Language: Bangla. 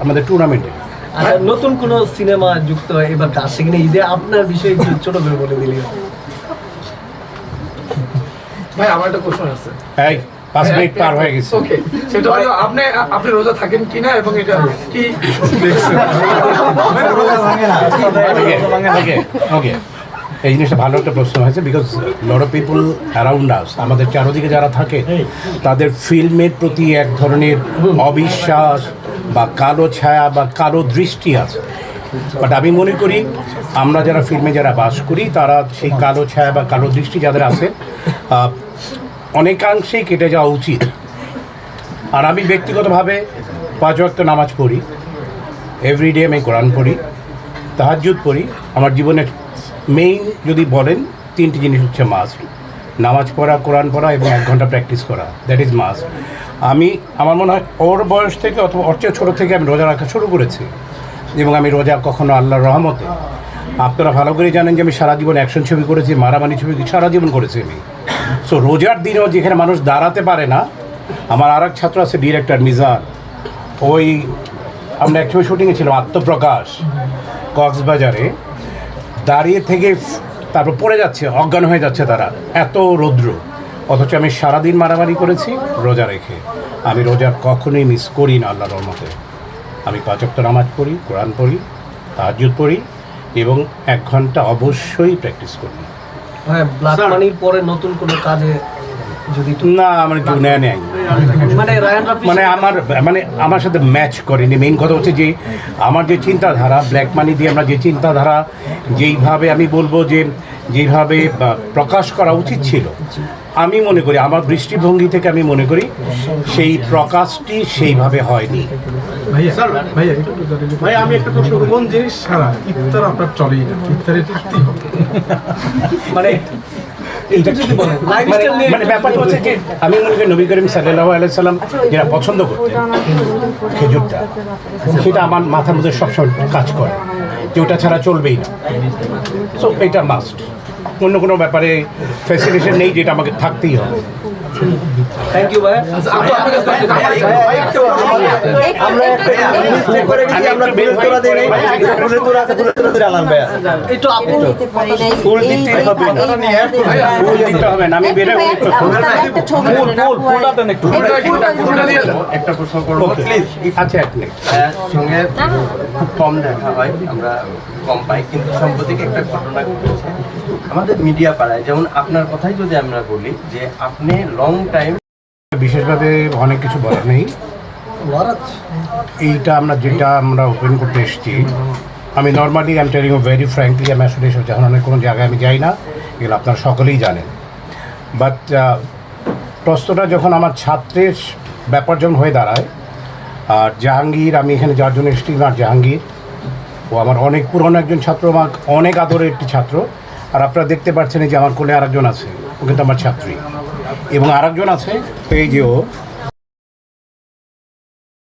আমাদের টুর্নামেন্টে। আচ্ছা, নতুন কোন সিনেমা যুক্ত হয় এবার আসছে কিনা ঈদে, আপনার বিষয়ে একটু ছোট করে বলে দিলি। ভাই আমার একটা প্রশ্ন আছে। এই 5 মিনিট পার হয়ে গেছে। ওকে, সেটা হলো আপনি রোজা থাকেন কিনা এবং এটা কি ওকে, এই জিনিসটা ভালো একটা প্রশ্ন হয়েছে, because lot of people around us, আমাদের চারদিকে যারা থাকে তাদের ফিল্মের প্রতি এক ধরনের অবিশ্বাস বা কালো ছায়া বা কালো দৃষ্টি আছে। বাট আমি মনে করি আমরা যারা ফিল্মে যারা বাস করি তারা সেই কালো ছায়া বা কালো দৃষ্টি যাদের আছে অনেকাংশেই কেটে যাওয়া উচিত। আর আমি ব্যক্তিগতভাবে 5 ওয়াক্ত নামাজ পড়ি, এভরিডে আমি কোরআন পড়ি, তাহাজ্জুদ পড়ি। আমার জীবনের মেইন যদি বলেন 3টি জিনিস হচ্ছে মাস্ট: নামাজ পড়া, কোরআন পড়া এবং 1 ঘন্টা প্র্যাকটিস করা। That is must. আমার মনে হয় ওর বয়স থেকে অথবা ওর চেয়ে ছোটো থেকে আমি রোজা রাখা শুরু করেছি, এবং আমি রোজা কখনো আল্লাহর রহমতে, আপনারা ভালো করে জানেন যে আমি সারা জীবন অ্যাকশন ছবি করেছি, মারামারি ছবি সারা জীবন করেছি আমি। সো রোজার দিনেও যেখানে মানুষ দাঁড়াতে পারে না, আমার আর এক ছাত্র আছে ডিরেক্টর মিজান, ওই আমরা এক ছবি শুটিংয়ে ছিলাম আত্মপ্রকাশ কক্সবাজারে, দাঁড়িয়ে থেকে তারপর পড়ে যাচ্ছে, অজ্ঞান হয়ে যাচ্ছে তারা, এত রৌদ্র। অথচ আমি সারাদিন মারামারি করেছি রোজা রেখে। আমি রোজা কখনোই মিস করি না আল্লাহর রহমতে। আমি 5 ওয়াক্ত নামাজ পড়ি, কোরআন পড়ি, তাহাজ্জুদ পড়ি এবং 1 ঘন্টা অবশ্যই প্র্যাকটিস করি। হ্যাঁ, ব্ল্যাক মানির পরে নতুন কোন কাজে যদি না, আমার জুনিয়া নেই, মানে রায়ান রাফি মানে আমার সাথে ম্যাচ করেনি। মেইন কথা হচ্ছে যে আমার যে চিন্তাধারা, ব্ল্যাক মানি দিয়ে আমরা যে চিন্তাধারা, যেইভাবে আমি বলবো যে যেইভাবে প্রকাশ করা উচিত ছিল, আমি মনে করি আমার দৃষ্টিভঙ্গি থেকে আমি মনে করি সেই প্রকাশটি সেইভাবে হয়নি। ভাইয়া আমি একটা প্রশ্ন, কোন জিনিস ছাড়া ইফতার আপনার চলেই না, ইফতারে থাকতেই হবে? মানে এইটা যদি বলেন লাইফস্টাইল নিয়ে, মানে ব্যাপারটা হচ্ছে যে আমি মনে করি নবী করিম সাল্লাল্লাহু আলাইহি সাল্লাম যেটা পছন্দ করতেন খেজুরটা, সেটা আমার মাথার মধ্যে সবসময় কাজ করে যে ওটা ছাড়া চলবেই না। সো এটা মাস্ট, অন্য কোনো ব্যাপারে ফ্যাসিলিটেশন নেই যেটা আমাকে থাকতেই হবে। থ্যাংক ইউ ভাই। একটু আপনি ফুল দিতে হবে না, আমি বের হয়ে একটা প্রশ্ন করবো প্লিজ। আচ্ছা, 1 মিনিট। সঙ্গে খুব কম দেখা হয়, আমরা কম পাই, কিন্তু সাম্প্রতিক একটা ঘটনা ঘটেছে আমাদের মিডিয়া পাড়ায়। যেমন আপনার কথাই যদি আমরা বলি যে আপনি লং টাইম, বিশেষভাবে অনেক কিছু বলার নেই। এইটা যেটা আমরা ওপেন করতে এসেছি, আমি normally I am telling you very frankly, আমি আসলে এসব জানানোর কোনো জায়গায় আমি যাই না, এগুলো আপনারা সকলেই জানেন। বাট প্রশ্নটা যখন আমার ছাত্রের ব্যাপার যখন হয়ে দাঁড়ায়, আর জাহাঙ্গীর, আমি এখানে যার জন্য এসেছি, আর জাহাঙ্গীর ও আমার অনেক পুরনো একজন ছাত্র, আমার অনেক আদরের একটি ছাত্র। আর আপনারা দেখতে পাচ্ছেন যে আমার কোলে আরেকজন আছে, ও কিন্তু আমার ছাত্রী, এবং আরেকজন আছে এই যে ও